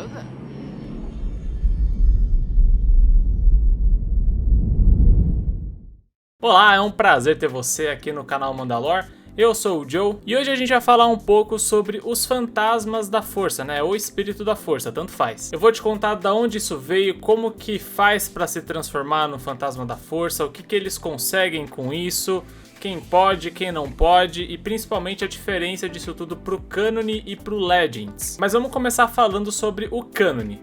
Yoda? Olá, é um prazer ter você aqui no canal Mandalor. Eu sou o Joe e hoje a gente vai falar um pouco sobre os fantasmas da força, né? Ou espírito da força, tanto faz. Eu vou te contar de onde isso veio, como que faz para se transformar no fantasma da força, o que eles conseguem com isso, quem pode, quem não pode e principalmente a diferença disso tudo pro Cânone e pro Legends. Mas vamos começar falando sobre o Cânone.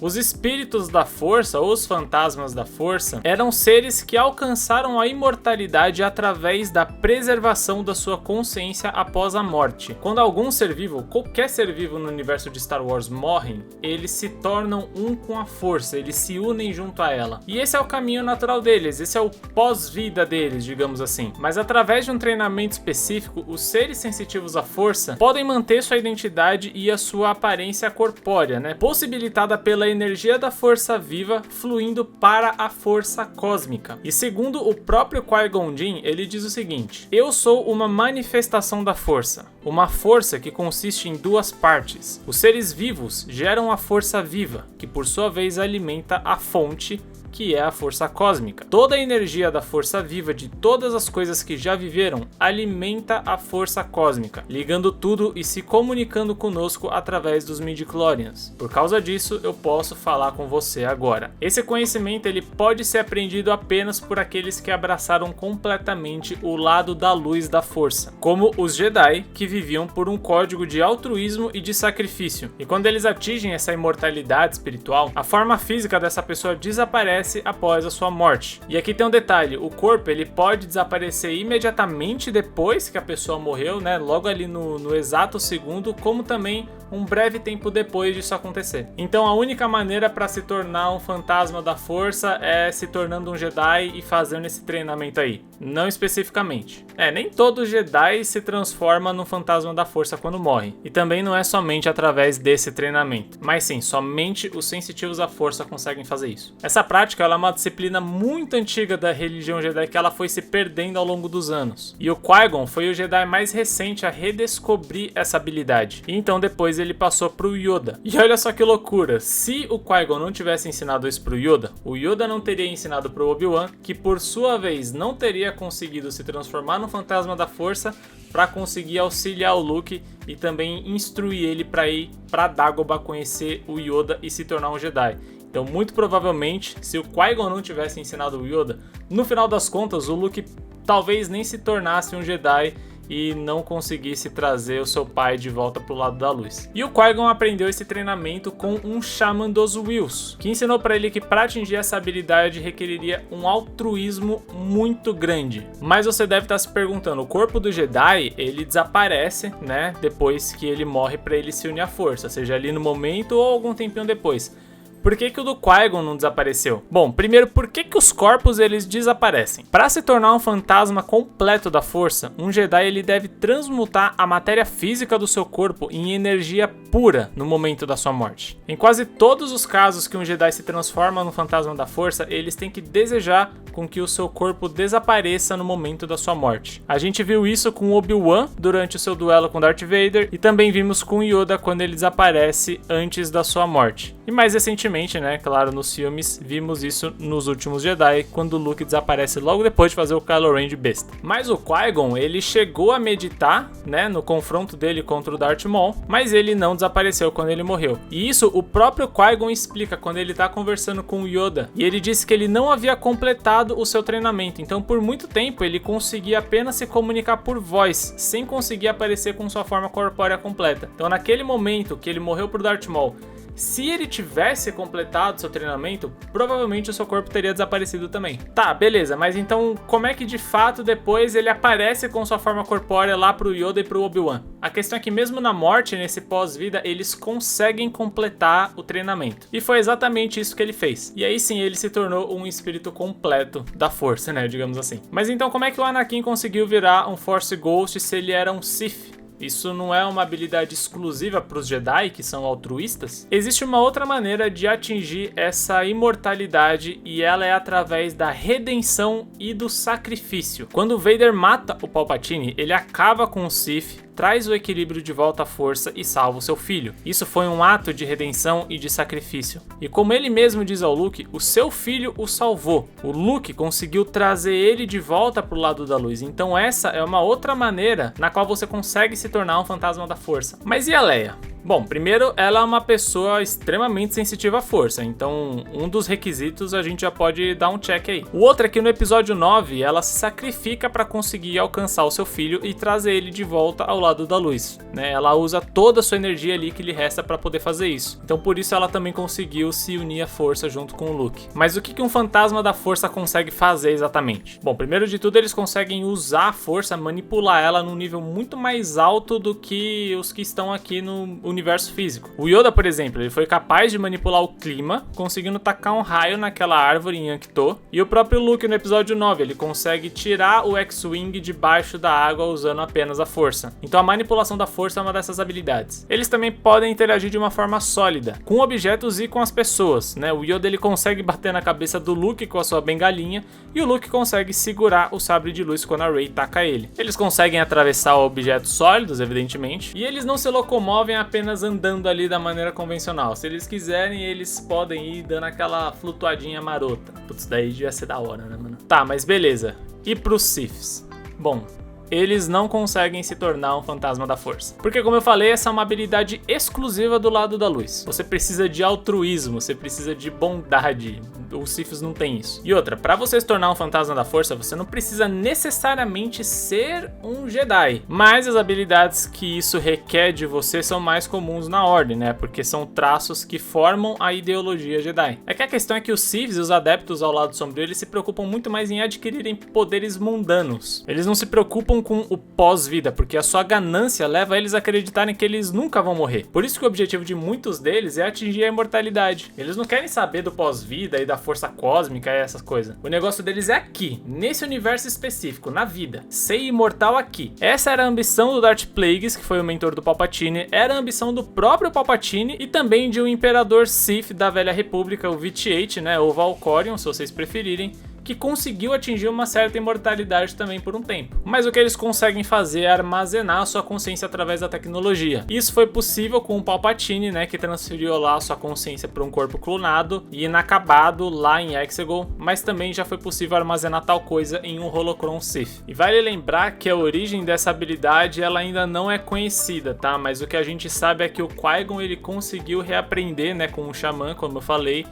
Os espíritos da força, ou os fantasmas da força, eram seres que alcançaram a imortalidade através da preservação da sua consciência após a morte. Quando algum ser vivo, qualquer ser vivo no universo de Star Wars morrem, eles se tornam um com a força, eles se unem junto a ela. E esse é o caminho natural deles, esse é o pós-vida deles, digamos assim. Mas através de um treinamento específico, os seres sensitivos à força podem manter sua identidade e a sua aparência corpórea, né? Possibilitada pela energia da força viva fluindo para a força cósmica. E segundo o próprio Qui-Gon Jinn, ele diz o seguinte: eu sou uma manifestação da força, uma força que consiste em duas partes. Os seres vivos geram a força viva, que por sua vez alimenta a fonte, que é a força cósmica. Toda a energia da força viva de todas as coisas que já viveram alimenta a força cósmica, ligando tudo e se comunicando conosco através dos midi-chlorians. Por causa disso, eu posso falar com você agora. Esse conhecimento ele pode ser aprendido apenas por aqueles que abraçaram completamente o lado da luz da força, como os Jedi, que viviam por um código de altruísmo e de sacrifício. E quando eles atingem essa imortalidade espiritual, a forma física dessa pessoa desaparece após a sua morte. E aqui tem um detalhe, o corpo ele pode desaparecer imediatamente depois que a pessoa morreu, né? Logo ali no exato segundo, como também um breve tempo depois disso acontecer. Então a única maneira para se tornar um fantasma da força é se tornando um Jedi e fazendo esse treinamento aí. Não especificamente. Nem todo Jedi se transforma no fantasma da força quando morre. E também não é somente através desse treinamento. Mas sim, somente os sensitivos à força conseguem fazer isso. Essa prática ela é uma disciplina muito antiga da religião Jedi que ela foi se perdendo ao longo dos anos. E o Qui-Gon foi o Jedi mais recente a redescobrir essa habilidade. E então depois ele passou pro Yoda. E olha só que loucura, se o Qui-Gon não tivesse ensinado isso pro Yoda, o Yoda não teria ensinado pro Obi-Wan, que por sua vez não teria conseguido se transformar no fantasma da força para conseguir auxiliar o Luke e também instruir ele para ir para Dagobah conhecer o Yoda e se tornar um Jedi. Então, muito provavelmente, se o Qui-Gon não tivesse ensinado o Yoda, no final das contas, o Luke talvez nem se tornasse um Jedi e não conseguisse trazer o seu pai de volta pro lado da luz. E o Qui-Gon aprendeu esse treinamento com um Shaman dos Whills, que ensinou para ele que para atingir essa habilidade requeriria um altruísmo muito grande. Mas você deve estar se perguntando, o corpo do Jedi, ele desaparece, né, depois que ele morre para ele se unir à força, seja ali no momento ou algum tempinho depois. Por que o do Qui-Gon não desapareceu? Bom, primeiro, por que os corpos eles desaparecem? Para se tornar um fantasma completo da força, um Jedi ele deve transmutar a matéria física do seu corpo em energia pura no momento da sua morte. Em quase todos os casos que um Jedi se transforma no fantasma da força, eles têm que desejar com que o seu corpo desapareça no momento da sua morte. A gente viu isso com Obi-Wan durante o seu duelo com Darth Vader e também vimos com Yoda quando ele desaparece antes da sua morte. E mais recentemente, né, claro, nos filmes, vimos isso nos últimos Jedi, quando o Luke desaparece logo depois de fazer o Kylo Ren de besta. Mas o Qui-Gon, ele chegou a meditar, né, no confronto dele contra o Darth Maul, mas ele não desapareceu quando ele morreu. E isso o próprio Qui-Gon explica quando ele tá conversando com o Yoda, e ele disse que ele não havia completado o seu treinamento, então por muito tempo ele conseguia apenas se comunicar por voz, sem conseguir aparecer com sua forma corpórea completa. Então naquele momento que ele morreu pro Darth Maul, se ele tivesse completado seu treinamento, provavelmente o seu corpo teria desaparecido também. Tá, beleza, mas então como é que de fato depois ele aparece com sua forma corpórea lá pro Yoda e pro Obi-Wan? A questão é que mesmo na morte, nesse pós-vida, eles conseguem completar o treinamento. E foi exatamente isso que ele fez. E aí sim, ele se tornou um espírito completo da força, né, digamos assim. Mas então como é que o Anakin conseguiu virar um Force Ghost se ele era um Sith? Isso não é uma habilidade exclusiva para os Jedi, que são altruístas? Existe uma outra maneira de atingir essa imortalidade e ela é através da redenção e do sacrifício. Quando o Vader mata o Palpatine, ele acaba com o Sith, traz o equilíbrio de volta à força e salva o seu filho. Isso foi um ato de redenção e de sacrifício. E como ele mesmo diz ao Luke, o seu filho o salvou. O Luke conseguiu trazer ele de volta pro lado da luz. Então essa é uma outra maneira na qual você consegue se tornar um fantasma da força. Mas e a Leia? Bom, primeiro, ela é uma pessoa extremamente sensitiva à força, então um dos requisitos a gente já pode dar um check aí. O outro é que no episódio 9, ela se sacrifica para conseguir alcançar o seu filho e trazer ele de volta ao lado da luz, né? Ela usa toda a sua energia ali que lhe resta para poder fazer isso. Então por isso ela também conseguiu se unir à força junto com o Luke. Mas o que um fantasma da força consegue fazer exatamente? Bom, primeiro de tudo, eles conseguem usar a força, manipular ela num nível muito mais alto do que os que estão aqui no universo físico. O Yoda, por exemplo, ele foi capaz de manipular o clima, conseguindo tacar um raio naquela árvore em Ahch-To. E o próprio Luke no episódio 9, ele consegue tirar o X-Wing debaixo da água usando apenas a força. Então a manipulação da força é uma dessas habilidades. Eles também podem interagir de uma forma sólida, com objetos e com as pessoas, né? O Yoda ele consegue bater na cabeça do Luke com a sua bengalinha e o Luke consegue segurar o sabre de luz quando a Rey taca ele. Eles conseguem atravessar objetos sólidos, evidentemente, e eles não se locomovem apenas andando ali da maneira convencional. Se eles quiserem, eles podem ir dando aquela flutuadinha marota. Putz, daí devia ser da hora, né, mano? Tá, mas beleza. E pros Siths? Bom, eles não conseguem se tornar um fantasma da força. Porque, como eu falei, essa é uma habilidade exclusiva do lado da luz. Você precisa de altruísmo, você precisa de bondade. Os Siths não tem isso. E outra, pra você se tornar um fantasma da força, você não precisa necessariamente ser um Jedi. Mas as habilidades que isso requer de você são mais comuns na Ordem, né? Porque são traços que formam a ideologia Jedi. É que a questão é que os Siths e os adeptos ao lado sombrio, eles se preocupam muito mais em adquirirem poderes mundanos. Eles não se preocupam com o pós-vida, porque a sua ganância leva eles a acreditarem que eles nunca vão morrer. Por isso que o objetivo de muitos deles é atingir a imortalidade. Eles não querem saber do pós-vida e da força cósmica e essas coisas. O negócio deles é aqui, nesse universo específico, na vida. Ser imortal aqui. Essa era a ambição do Darth Plagueis, que foi o mentor do Palpatine, era a ambição do próprio Palpatine e também de um imperador Sith da Velha República, o VT-8, né, ou Valkorion, se vocês preferirem, que conseguiu atingir uma certa imortalidade também por um tempo. Mas o que eles conseguem fazer é armazenar a sua consciência através da tecnologia. Isso foi possível com o Palpatine, né, que transferiu lá a sua consciência para um corpo clonado e inacabado lá em Exegol, mas também já foi possível armazenar tal coisa em um Holocron Sith. E vale lembrar que a origem dessa habilidade ela ainda não é conhecida, tá? Mas o que a gente sabe é que o Qui-Gon ele conseguiu reaprender, né, com o Xamã, como eu falei,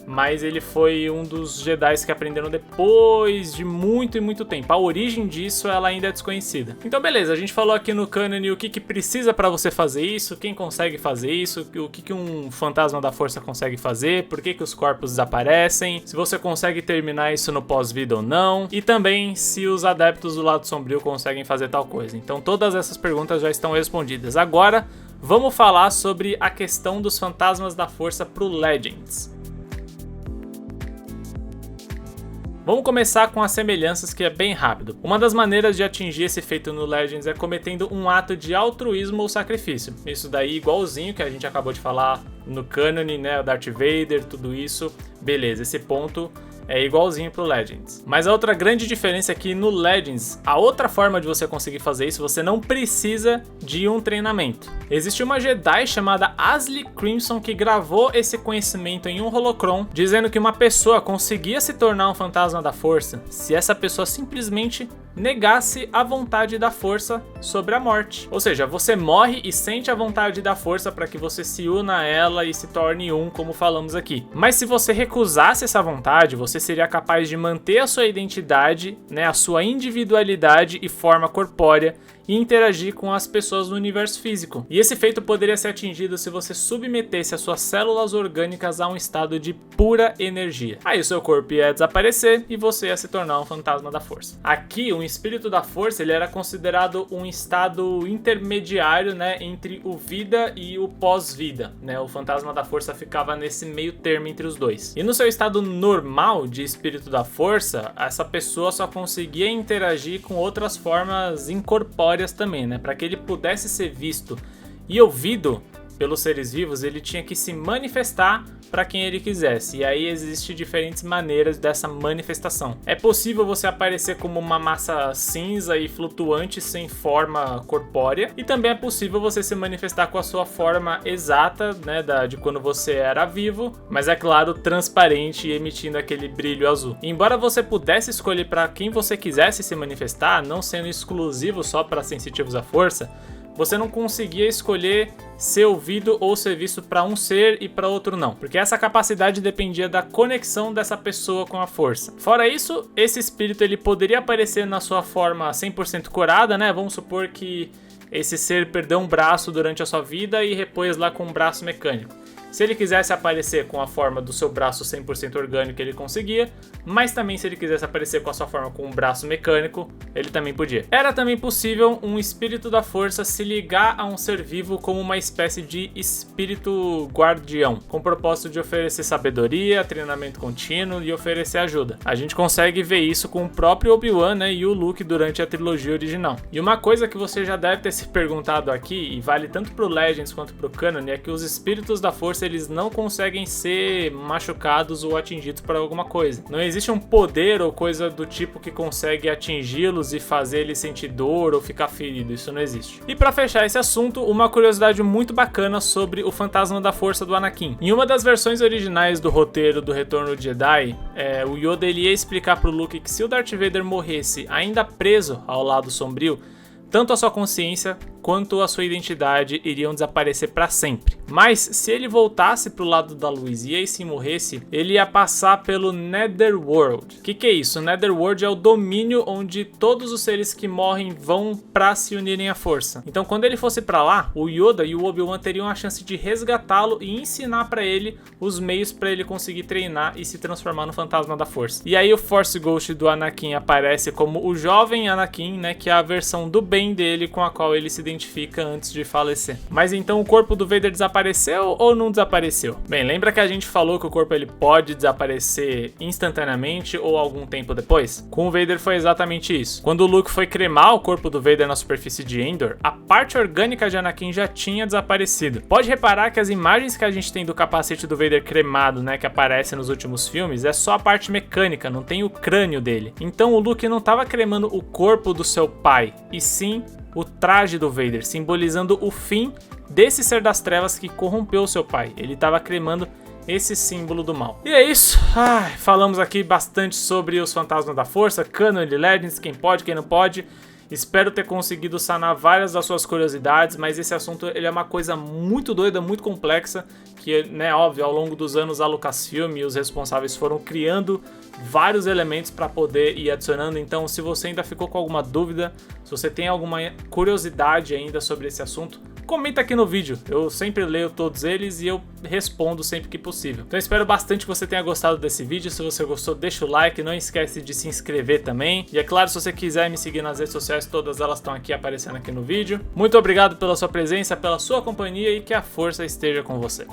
mas ele foi um dos Jedi que aprenderam depois de muito e muito tempo. A origem disso ela ainda é desconhecida. Então beleza, a gente falou aqui no canon o que precisa para você fazer isso, quem consegue fazer isso, o que um fantasma da força consegue fazer, por que os corpos desaparecem, se você consegue terminar isso no pós-vida ou não, e também se os adeptos do lado sombrio conseguem fazer tal coisa. Então todas essas perguntas já estão respondidas. Agora vamos falar sobre a questão dos fantasmas da força pro Legends. Vamos começar com as semelhanças, que é bem rápido. Uma das maneiras de atingir esse feito no Legends é cometendo um ato de altruísmo ou sacrifício. Isso daí igualzinho que a gente acabou de falar no canon, né, o Darth Vader, tudo isso. Beleza, esse ponto é igualzinho pro Legends. Mas a outra grande diferença é que no Legends, a outra forma de você conseguir fazer isso, você não precisa de um treinamento. Existe uma Jedi chamada Ashley Crimson que gravou esse conhecimento em um holocron, dizendo que uma pessoa conseguia se tornar um fantasma da força se essa pessoa simplesmente negasse a vontade da força sobre a morte. Ou seja, você morre e sente a vontade da força para que você se una a ela e se torne um, como falamos aqui. Mas se você recusasse essa vontade, você seria capaz de manter a sua identidade, né, a sua individualidade e forma corpórea e interagir com as pessoas no universo físico. E esse feito poderia ser atingido se você submetesse as suas células orgânicas a um estado de pura energia. Aí o seu corpo ia desaparecer e você ia se tornar um fantasma da força. Aqui, um espírito da força ele era considerado um estado intermediário, né, entre o vida e o pós-vida, né? O fantasma da força ficava nesse meio termo entre os dois. E no seu estado normal de espírito da força, essa pessoa só conseguia interagir com outras formas incorpóreas também, né? Para que ele pudesse ser visto e ouvido, pelos seres vivos, ele tinha que se manifestar para quem ele quisesse. E aí existem diferentes maneiras dessa manifestação. É possível você aparecer como uma massa cinza e flutuante sem forma corpórea, e também é possível você se manifestar com a sua forma exata, né, de quando você era vivo, mas é claro, transparente e emitindo aquele brilho azul. E embora você pudesse escolher para quem você quisesse se manifestar, não sendo exclusivo só para sensitivos à força, você não conseguia escolher ser ouvido ou ser visto para um ser e para outro não, porque essa capacidade dependia da conexão dessa pessoa com a força. Fora isso, esse espírito ele poderia aparecer na sua forma 100% curada, né? Vamos supor que esse ser perdeu um braço durante a sua vida e repôs lá com um braço mecânico. Se ele quisesse aparecer com a forma do seu braço 100% orgânico, ele conseguia, mas também se ele quisesse aparecer com a sua forma com um braço mecânico, ele também podia. Era também possível um espírito da força se ligar a um ser vivo como uma espécie de espírito guardião, com o propósito de oferecer sabedoria, treinamento contínuo e oferecer ajuda. A gente consegue ver isso com o próprio Obi-Wan, né, e o Luke durante a trilogia original. E uma coisa que você já deve ter se perguntado aqui, e vale tanto pro Legends quanto pro Canon, é que os espíritos da força eles não conseguem ser machucados ou atingidos por alguma coisa. Não existe um poder ou coisa do tipo que consegue atingi-los e fazer eles sentir dor ou ficar ferido, isso não existe. E para fechar esse assunto, uma curiosidade muito bacana sobre o fantasma da força do Anakin. Em uma das versões originais do roteiro do Retorno de Jedi, o Yoda ele ia explicar pro Luke que se o Darth Vader morresse ainda preso ao lado sombrio, tanto a sua consciência quanto a sua identidade iriam desaparecer para sempre. Mas se ele voltasse pro lado da luz e aí sim morresse, ele ia passar pelo Netherworld. O que é isso? O Netherworld é o domínio onde todos os seres que morrem vão para se unirem à força. Então quando ele fosse para lá, o Yoda e o Obi-Wan teriam a chance de resgatá-lo e ensinar para ele os meios para ele conseguir treinar e se transformar no fantasma da força. E aí o Force Ghost do Anakin aparece como o jovem Anakin, né, que é a versão do bem dele com a qual ele se identifica antes de falecer. Mas então o corpo do Vader desapareceu ou não desapareceu? Bem, lembra que a gente falou que o corpo ele pode desaparecer instantaneamente ou algum tempo depois? Com o Vader foi exatamente isso. Quando o Luke foi cremar o corpo do Vader na superfície de Endor, a parte orgânica de Anakin já tinha desaparecido. Pode reparar que as imagens que a gente tem do capacete do Vader cremado, né, que aparece nos últimos filmes, é só a parte mecânica, não tem o crânio dele. Então o Luke não estava cremando o corpo do seu pai, e sim o traje do Vader, simbolizando o fim desse ser das trevas que corrompeu seu pai. Ele estava cremando esse símbolo do mal. E é isso. Falamos aqui bastante sobre os fantasmas da força, Canon e Legends, quem pode, quem não pode. Espero ter conseguido sanar várias das suas curiosidades, mas esse assunto ele é uma coisa muito doida, muito complexa, que, né, óbvio, ao longo dos anos a Lucasfilm e os responsáveis foram criando vários elementos para poder ir adicionando. Então, se você ainda ficou com alguma dúvida, se você tem alguma curiosidade ainda sobre esse assunto, comenta aqui no vídeo. Eu sempre leio todos eles e eu respondo sempre que possível. Então, eu espero bastante que você tenha gostado desse vídeo. Se você gostou, deixa o like, não esquece de se inscrever também. E é claro, se você quiser me seguir nas redes sociais, todas elas estão aqui aparecendo aqui no vídeo. Muito obrigado pela sua presença, pela sua companhia e que a força esteja com você.